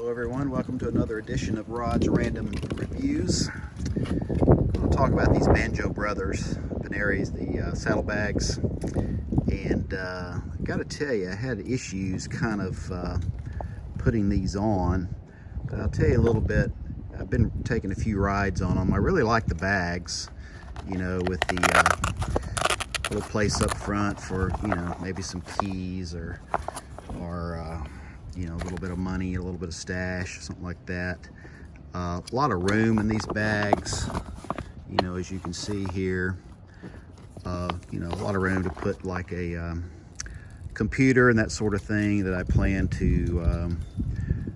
Hello everyone, welcome to another edition of Rod's Random Reviews. I'm going to talk about these Banjo Brothers, Panniers, the saddlebags, and I got to tell you, I had issues kind of putting these on, but I'll tell you a little bit. I've been taking a few rides on them. I really like the bags, you know, with the little place up front for, you know, maybe some keys or you know, a little bit of money, a little bit of stash, something like that. A lot of room in these bags, you know, as you can see here. You know, a lot of room to put like a computer and that sort of thing that I plan to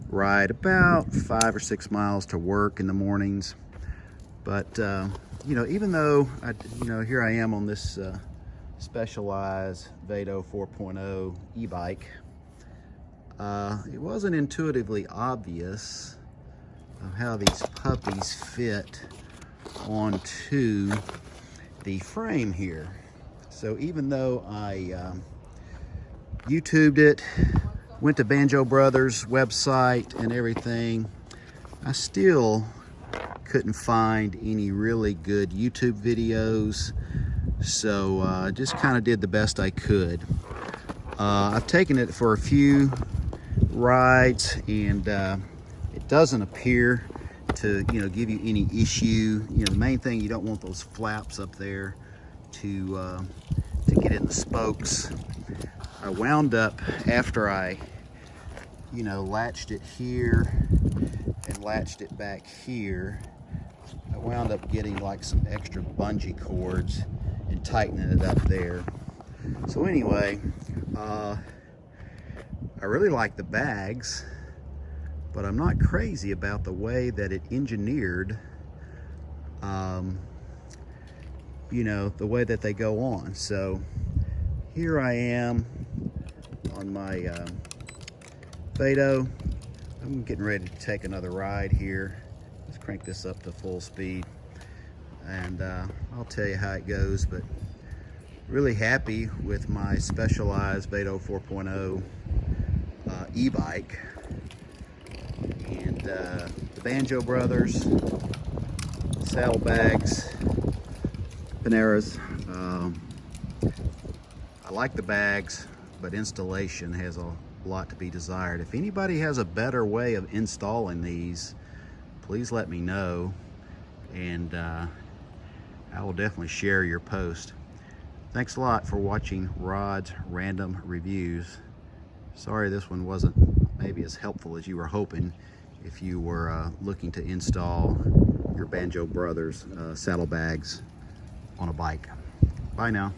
ride about 5 or 6 miles to work in the mornings. But you know, even though you know, here I am on this Specialized Vado 4.0 e-bike, it wasn't intuitively obvious of how these puppies fit onto the frame here. So even though I YouTubed it, went to Banjo Brothers website and everything, I still couldn't find any really good YouTube videos. So I just kind of did the best I could. I've taken it for a few rides, and it doesn't appear to, you know, give you any issue. You know, the main thing, you don't want those flaps up there to get in the spokes. I wound up, after I, you know, latched it here and latched it back here, I wound up getting like some extra bungee cords and tightening it up there. So anyway, I really like the bags, but I'm not crazy about the way that it engineered, you know, the way that they go on. So here I am on my Vado. I'm getting ready to take another ride here. Let's crank this up to full speed, and I'll tell you how it goes. But really happy with my Specialized Vado 4.0 e-bike, and the Banjo Brothers saddlebags, Panniers. I like the bags, but installation has a lot to be desired. If anybody has a better way of installing these, please let me know, and I will definitely share your post. Thanks a lot for watching Rod's Random Reviews. Sorry this one wasn't maybe as helpful as you were hoping if you were looking to install your Banjo Brothers saddlebags on a bike. Bye now.